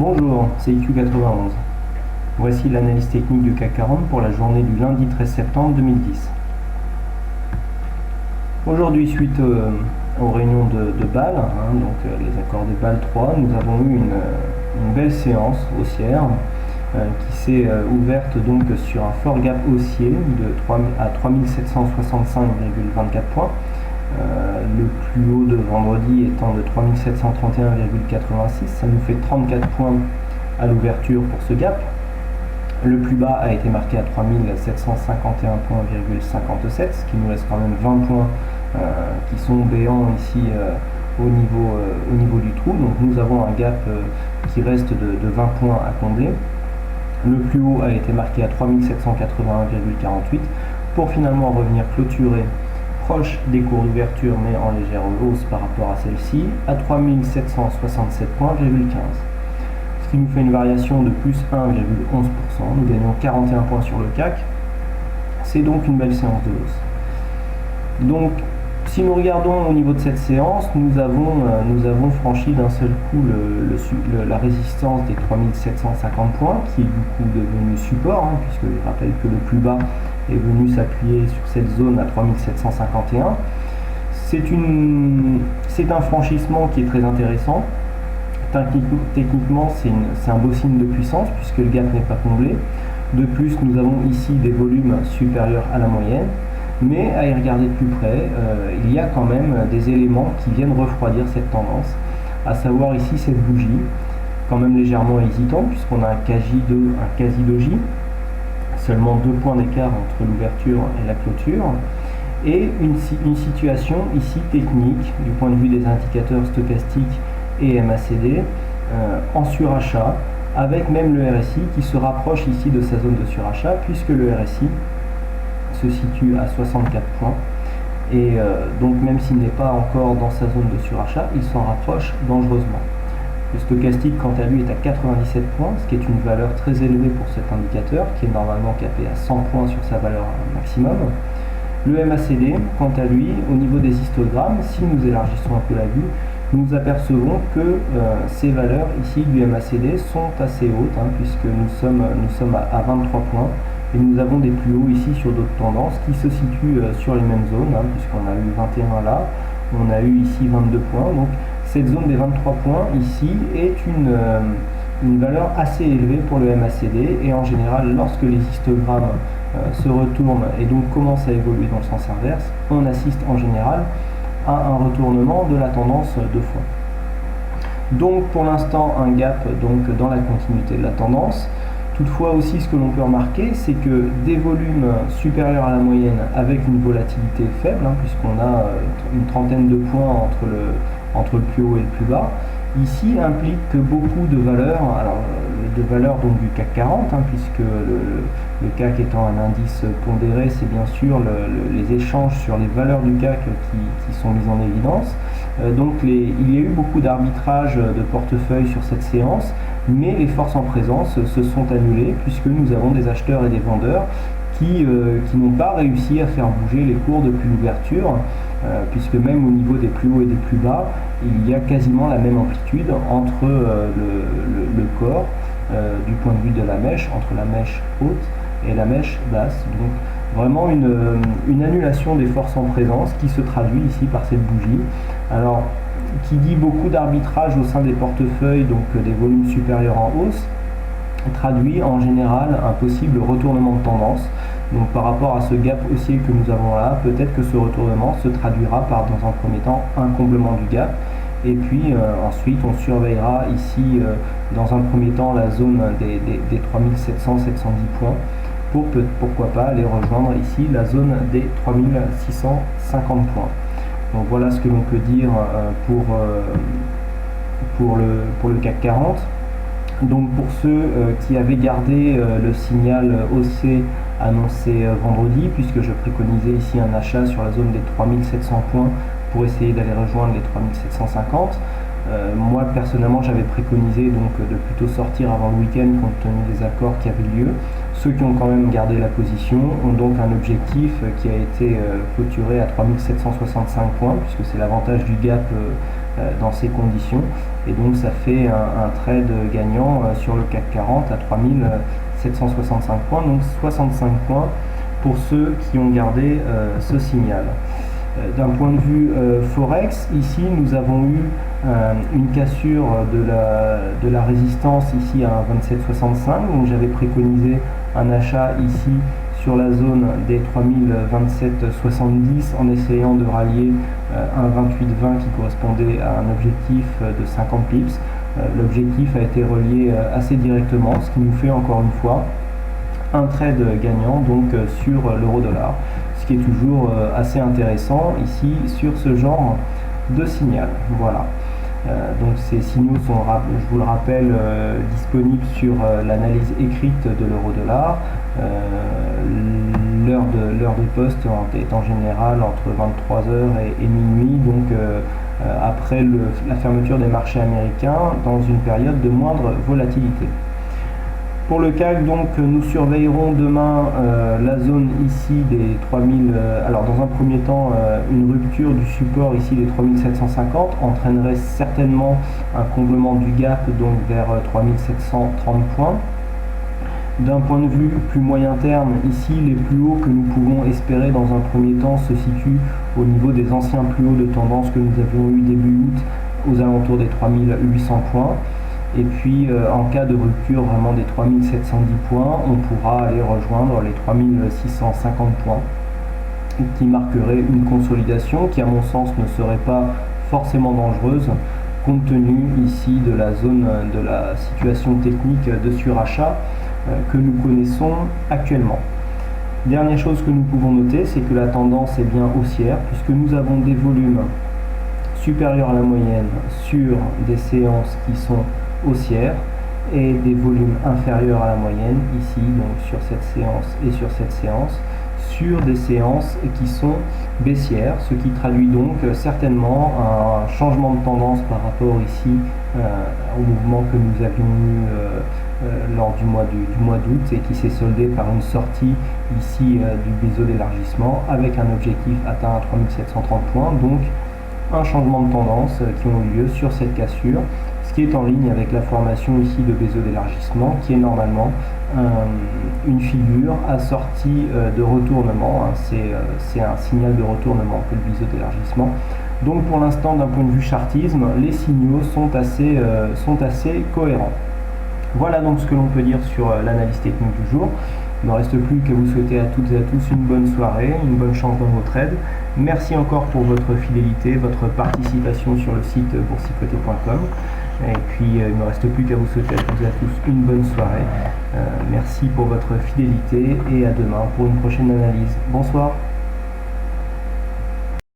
Bonjour, c'est IQ91. Voici l'analyse technique du CAC 40 pour la journée du lundi 13 septembre 2010. Aujourd'hui, suite aux réunions de Bâle, les accords de Bâle 3, nous avons eu une belle séance haussière qui s'est ouverte donc sur un fort gap haussier à 3765,24 points. Le plus haut de vendredi étant de 3731,86, ça nous fait 34 points à l'ouverture pour ce gap. Le plus bas a été marqué à 3751,57 points, ce qui nous laisse quand même 20 points qui sont béants ici au niveau du trou. Donc nous avons un gap qui reste de 20 points à combler. Le plus haut a été marqué à 3781,48 pour finalement revenir clôturer proche des cours d'ouverture mais en légère hausse par rapport à celle-ci à 3767,15 points, ce qui nous fait une variation de plus 1,11%. Nous gagnons 41 points sur le CAC. C'est donc une belle séance de hausse. Donc si nous regardons au niveau de cette séance, nous avons franchi d'un seul coup la résistance des 3750 points, qui est du coup devenu support, puisque je rappelle que le plus bas est venu s'appuyer sur cette zone à 3751. C'est un franchissement qui est très intéressant. Techniquement, c'est un beau signe de puissance, puisque le gap n'est pas comblé. De plus, nous avons ici des volumes supérieurs à la moyenne. Mais à y regarder de plus près, il y a quand même des éléments qui viennent refroidir cette tendance, à savoir ici cette bougie, quand même légèrement hésitante, puisqu'on a un quasi-doji, seulement 2 points d'écart entre l'ouverture et la clôture, et une situation ici technique, du point de vue des indicateurs stochastiques et MACD, en surachat, avec même le RSI qui se rapproche ici de sa zone de surachat, puisque le RSI se situe à 64 points et donc même s'il n'est pas encore dans sa zone de surachat, il s'en rapproche dangereusement. Le stochastique quant à lui est à 97 points, ce qui est une valeur très élevée pour cet indicateur qui est normalement capé à 100 points sur sa valeur maximum. Le MACD quant à lui, au niveau des histogrammes, si nous élargissons un peu la vue, nous apercevons que ces valeurs ici du MACD sont assez hautes, puisque nous sommes à 23 points. Et nous avons des plus hauts ici sur d'autres tendances qui se situent sur les mêmes zones, puisqu'on a eu 21 là, on a eu ici 22 points. Donc cette zone des 23 points ici est une valeur assez élevée pour le MACD. Et en général, lorsque les histogrammes se retournent et donc commencent à évoluer dans le sens inverse, on assiste en général à un retournement de la tendance de fond. Donc pour l'instant, un gap donc, dans la continuité de la tendance. Toutefois aussi, ce que l'on peut remarquer, c'est que des volumes supérieurs à la moyenne avec une volatilité faible, puisqu'on a une trentaine de points entre le plus haut et le plus bas, ici implique que beaucoup de valeurs, donc du CAC 40, puisque le CAC étant un indice pondéré, c'est bien sûr les échanges sur les valeurs du CAC qui sont mis en évidence. Donc il y a eu beaucoup d'arbitrage de portefeuille sur cette séance, mais les forces en présence se sont annulées puisque nous avons des acheteurs et des vendeurs qui n'ont pas réussi à faire bouger les cours depuis l'ouverture, puisque même au niveau des plus hauts et des plus bas, il y a quasiment la même amplitude entre le corps du point de vue de la mèche, entre la mèche haute et la mèche basse. Donc vraiment une annulation des forces en présence qui se traduit ici par cette bougie. Alors, qui dit beaucoup d'arbitrage au sein des portefeuilles, donc des volumes supérieurs en hausse, traduit en général un possible retournement de tendance. Donc par rapport à ce gap haussier que nous avons là, peut-être que ce retournement se traduira par, dans un premier temps, un comblement du gap. Et puis ensuite, on surveillera ici, dans un premier temps, la zone des 3700-710 points, pour pourquoi pas aller rejoindre ici la zone des 3650 points. Donc voilà ce que l'on peut dire pour le CAC 40. Donc pour ceux qui avaient gardé le signal haussier annoncé vendredi, puisque je préconisais ici un achat sur la zone des 3700 points pour essayer d'aller rejoindre les 3750, moi personnellement j'avais préconisé donc de plutôt sortir avant le week-end compte tenu des accords qui avaient lieu. Ceux qui ont quand même gardé la position ont donc un objectif qui a été clôturé à 3765 points, puisque c'est l'avantage du gap dans ces conditions, et donc ça fait un trade gagnant sur le CAC 40 à 3765 points, donc 65 points pour ceux qui ont gardé ce signal. D'un point de vue Forex, ici nous avons eu une cassure de la résistance ici à 27,65, donc j'avais préconisé un achat ici sur la zone des 3027,70 en essayant de rallier un 28,20 qui correspondait à un objectif de 50 pips. L'objectif a été relié assez directement, ce qui nous fait encore une fois un trade gagnant donc sur l'euro-dollar, ce qui est toujours assez intéressant ici sur ce genre de signal. Voilà. Donc ces signaux sont, je vous le rappelle, disponibles sur l'analyse écrite de l'euro-dollar. L'heure de poste est en général entre 23h et minuit, donc après la fermeture des marchés américains dans une période de moindre volatilité. Pour le CAC, donc, nous surveillerons demain la zone ici des 3000. Alors, dans un premier temps, une rupture du support ici des 3750 entraînerait certainement un comblement du gap donc vers 3730 points. D'un point de vue plus moyen terme, ici, les plus hauts que nous pouvons espérer dans un premier temps se situent au niveau des anciens plus hauts de tendance que nous avions eu début août aux alentours des 3800 points. Et puis en cas de rupture vraiment des 3710 points, on pourra aller rejoindre les 3650 points qui marquerait une consolidation qui à mon sens ne serait pas forcément dangereuse compte tenu ici de la zone de la situation technique de surachat que nous connaissons actuellement. Dernière chose que nous pouvons noter, c'est que la tendance est bien haussière puisque nous avons des volumes supérieurs à la moyenne sur des séances qui sont haussière et des volumes inférieurs à la moyenne ici donc sur cette séance et sur cette séance sur des séances qui sont baissières, ce qui traduit donc certainement un changement de tendance par rapport ici au mouvement que nous avions eu lors du mois d'août et qui s'est soldé par une sortie ici du biseau d'élargissement avec un objectif atteint à 3730 points, donc un changement de tendance qui ont eu lieu sur cette cassure, ce qui est en ligne avec la formation ici de biseau d'élargissement qui est normalement une figure assortie de retournement, hein. C'est un signal de retournement que le biseau d'élargissement. Donc pour l'instant d'un point de vue chartisme, les signaux sont assez cohérents. Voilà donc ce que l'on peut dire sur l'analyse technique du jour. Il ne me reste plus qu'à vous souhaiter à toutes et à tous une bonne soirée, une bonne chance dans vos trades. Merci encore pour votre fidélité, votre participation sur le site boursicoté.com. Et puis il ne me reste plus qu'à vous souhaiter à toutes et à tous une bonne soirée. Merci pour votre fidélité et à demain pour une prochaine analyse. Bonsoir.